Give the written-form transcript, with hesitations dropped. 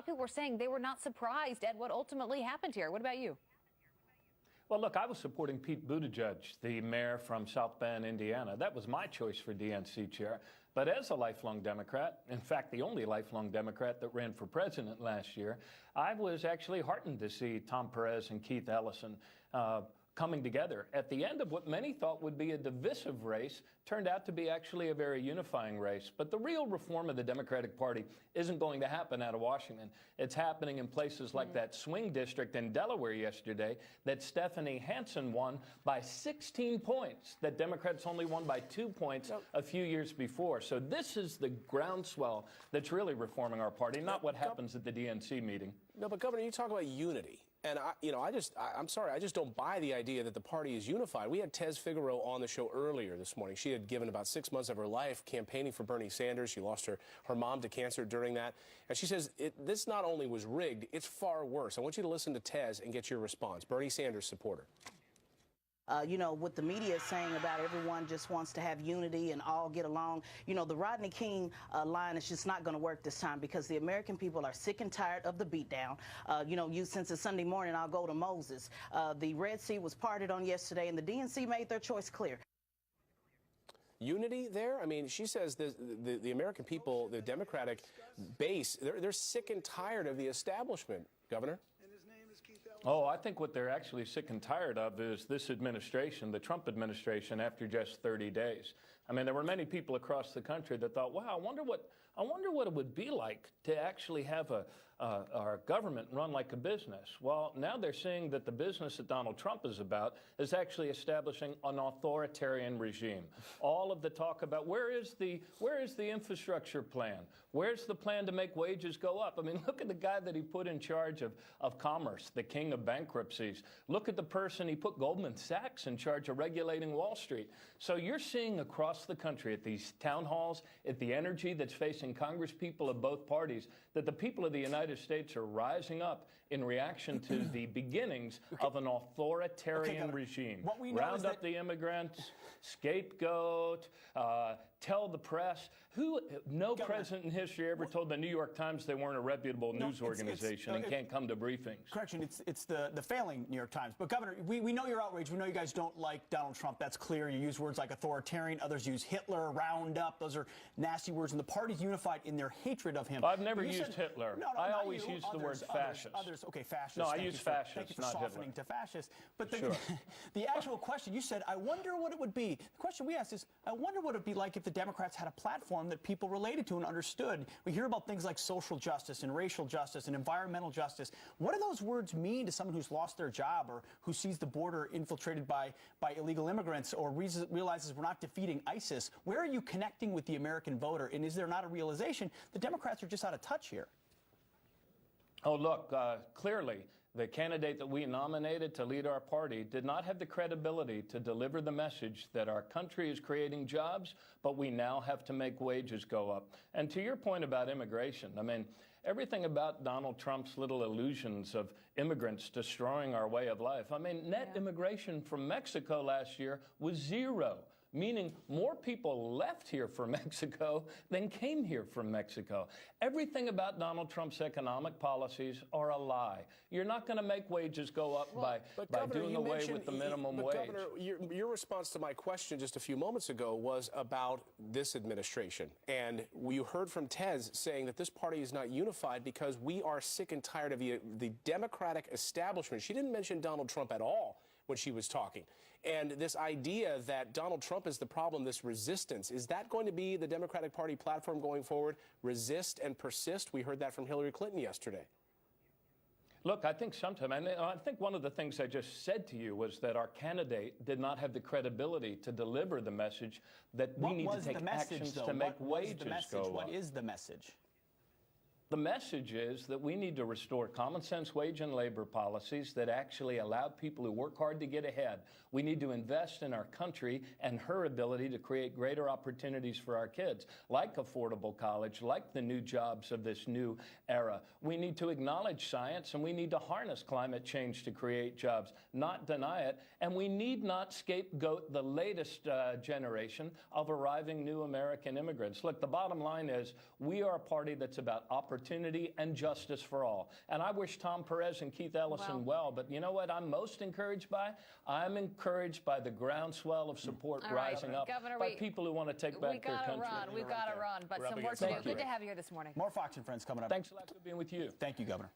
of people were saying they were not surprised at what ultimately happened here. What about you? Well, look, I was supporting Pete Buttigieg, the mayor from South Bend, Indiana. That was my choice for DNC chair. But as a lifelong Democrat, in fact, the only lifelong Democrat that ran for president last year, I was actually heartened to see Tom Perez and Keith Ellison coming together at the end of what many thought would be a divisive race, turned out to be actually a very unifying race. But the real reform of the Democratic Party isn't going to happen out of Washington. It's happening in places like that swing district in Delaware yesterday that Stephanie Hansen won by 16 points, that Democrats only won by 2 points a few years before. So this is the groundswell that's really reforming our party, not what happens at the DNC meeting. No, but Governor, you talk about unity. And, I'm sorry, I just don't buy the idea that the party is unified. We had Tez Figaro on the show earlier this morning. She had given about 6 months of her life campaigning for Bernie Sanders. She lost her mom to cancer during that. And she says this not only was rigged, it's far worse. I want you to listen to Tez and get your response. Bernie Sanders supporter. What the media is saying about everyone just wants to have unity and all get along. The Rodney King line is just not going to work this time because the American people are sick and tired of the beatdown. Since it's Sunday morning, I'll go to Moses. The Red Sea was parted on yesterday, and the DNC made their choice clear. Unity there? I mean, she says the American people, the Democratic base, they're sick and tired of the establishment, Governor. Oh, I think what they're actually sick and tired of is this administration, the Trump administration, after just 30 days. I mean, there were many people across the country that thought, wow, I wonder what it would be like to actually have our government run like a business. Well, now they're seeing that the business that Donald Trump is about is actually establishing an authoritarian regime. All of the talk about where is the infrastructure plan? Where's the plan to make wages go up? I mean, look at the guy that he put in charge of commerce, the king of bankruptcies. Look at the person he put, Goldman Sachs, in charge of regulating Wall Street. So you're seeing across the country at these town halls, at the energy that's facing Congress people of both parties, that the people of the United States are rising up in reaction to the beginnings of an authoritarian regime. Round up the immigrants, scapegoat, tell the press. No president in history ever told the New York Times they weren't a reputable news organization and can't come to briefings. Correction, it's the failing New York Times. But, Governor, we know you're outraged. We know you guys don't like Donald Trump. That's clear. You use words like authoritarian. Others use Hitler, round up. Those are nasty words. And the party's unified in their hatred of him. I've never used Hitler. No, I always use the word fascist. Okay, fascist. No, I use fascist, thank you for not softening Hitler. to fascist. But Sure. the actual question, you said, I wonder what it would be. The question we asked is, I wonder what it would be like if the Democrats had a platform that people related to and understood. We hear about things like social justice and racial justice and environmental justice. What do those words mean to someone who's lost their job or who sees the border infiltrated by illegal immigrants or realizes we're not defeating ISIS? Where are you connecting with the American voter? And is there not a realization the Democrats are just out of touch here? Oh, look, clearly, the candidate that we nominated to lead our party did not have the credibility to deliver the message that our country is creating jobs, but we now have to make wages go up. And to your point about immigration, I mean, everything about Donald Trump's little illusions of immigrants destroying our way of life. I mean, net immigration from Mexico last year was 0. Meaning more people left here from Mexico than came here from Mexico. Everything about Donald Trump's economic policies are a lie. You're not going to make wages go up by doing away with the minimum wage. Governor, your response to my question just a few moments ago was about this administration. And you heard from Tez saying that this party is not unified because we are sick and tired of the Democratic establishment. She didn't mention Donald Trump at all when she was talking. And this idea that Donald Trump is the problem, this resistance, is that going to be the Democratic Party platform going forward? Resist and persist? We heard that from Hillary Clinton yesterday. Look, I think I think one of the things I just said to you was that our candidate did not have the credibility to deliver the message that we need to take actions to make wages go up. What is the message? The message is that we need to restore common sense wage and labor policies that actually allow people who work hard to get ahead. We need to invest in our country and her ability to create greater opportunities for our kids, like affordable college, like the new jobs of this new era. We need to acknowledge science, and we need to harness climate change to create jobs, not deny it. And we need not scapegoat the latest generation of arriving new American immigrants. Look, the bottom line is we are a party that's about opportunity opportunity and justice for all. And I wish Tom Perez and Keith Ellison well, but you know what I'm most encouraged by? I'm encouraged by the groundswell of support rising up by people who want to take back their country. We've got to run, but some work to do. Good to have you here this morning. More Fox and Friends coming up. Thanks a lot for being with you. Thank you, Governor.